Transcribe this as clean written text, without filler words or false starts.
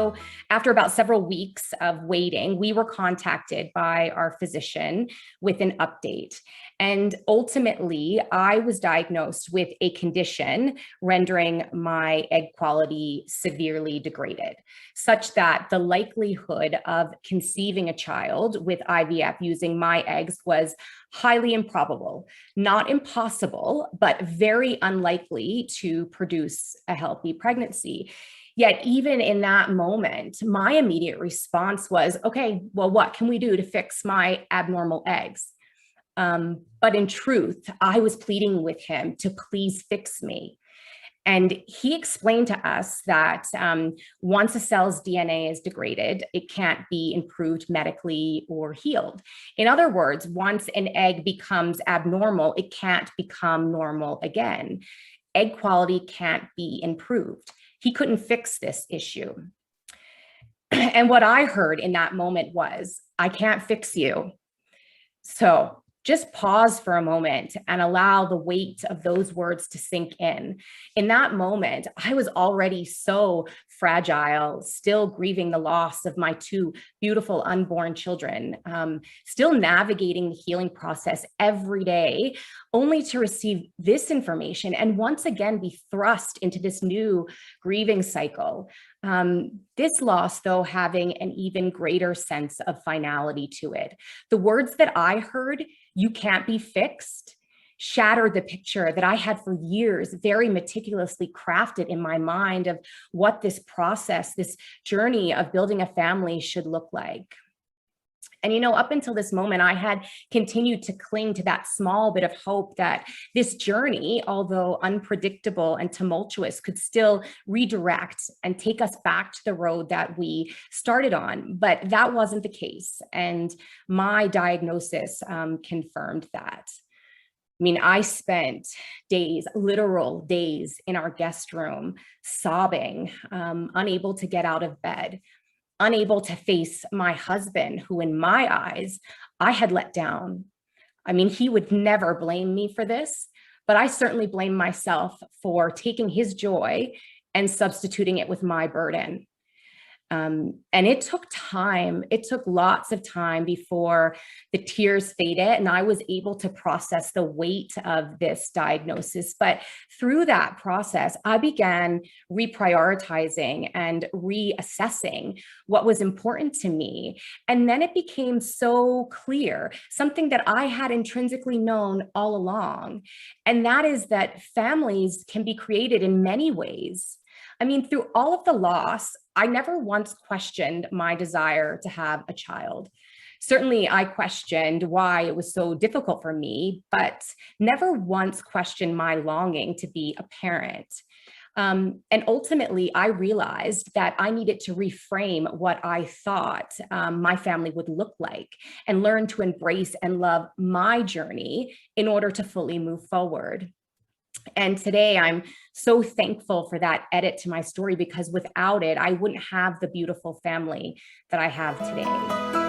So after about several weeks of waiting, we were contacted by our physician with an update. And ultimately, I was diagnosed with a condition rendering my egg quality severely degraded, such that the likelihood of conceiving a child with IVF using my eggs was highly improbable, not impossible, but very unlikely to produce a healthy pregnancy. Yet even in that moment, my immediate response was, okay, well, what can we do to fix my abnormal eggs? But in truth, I was pleading with him to please fix me. And he explained to us that once a cell's DNA is degraded, it can't be improved medically or healed. In other words, once an egg becomes abnormal, it can't become normal again. Egg quality can't be improved. He couldn't fix this issue. And what I heard in that moment was, I can't fix you. So just pause for a moment and allow the weight of those words to sink in. In that moment, I was already so fragile, still grieving the loss of my two beautiful unborn children, still navigating the healing process every day, only to receive this information and once again be thrust into this new grieving cycle. This loss, though, having an even greater sense of finality to it. The words that I heard, "You can't be fixed," shattered the picture that I had for years very meticulously crafted in my mind of what this process, this journey of building a family should look like. And, you know, up until this moment, I had continued to cling to that small bit of hope that this journey, although unpredictable and tumultuous, could still redirect and take us back to the road that we started on. But that wasn't the case. And my diagnosis confirmed that. I mean, I spent days, literal days, in our guest room, sobbing, unable to get out of bed, unable to face my husband, who in my eyes, I had let down. I mean, he would never blame me for this, but I certainly blame myself for taking his joy and substituting it with my burden. And it took time. It took lots of time before the tears faded and I was able to process the weight of this diagnosis. But through that process, I began reprioritizing and reassessing what was important to me. And then it became so clear, something that I had intrinsically known all along. And that is that families can be created in many ways. I mean, through all of the loss, I never once questioned my desire to have a child. Certainly, I questioned why it was so difficult for me, but never once questioned my longing to be a parent. And ultimately, I realized that I needed to reframe what I thought my family would look like and learn to embrace and love my journey in order to fully move forward. And today I'm so thankful for that edit to my story, because without it, I wouldn't have the beautiful family that I have today.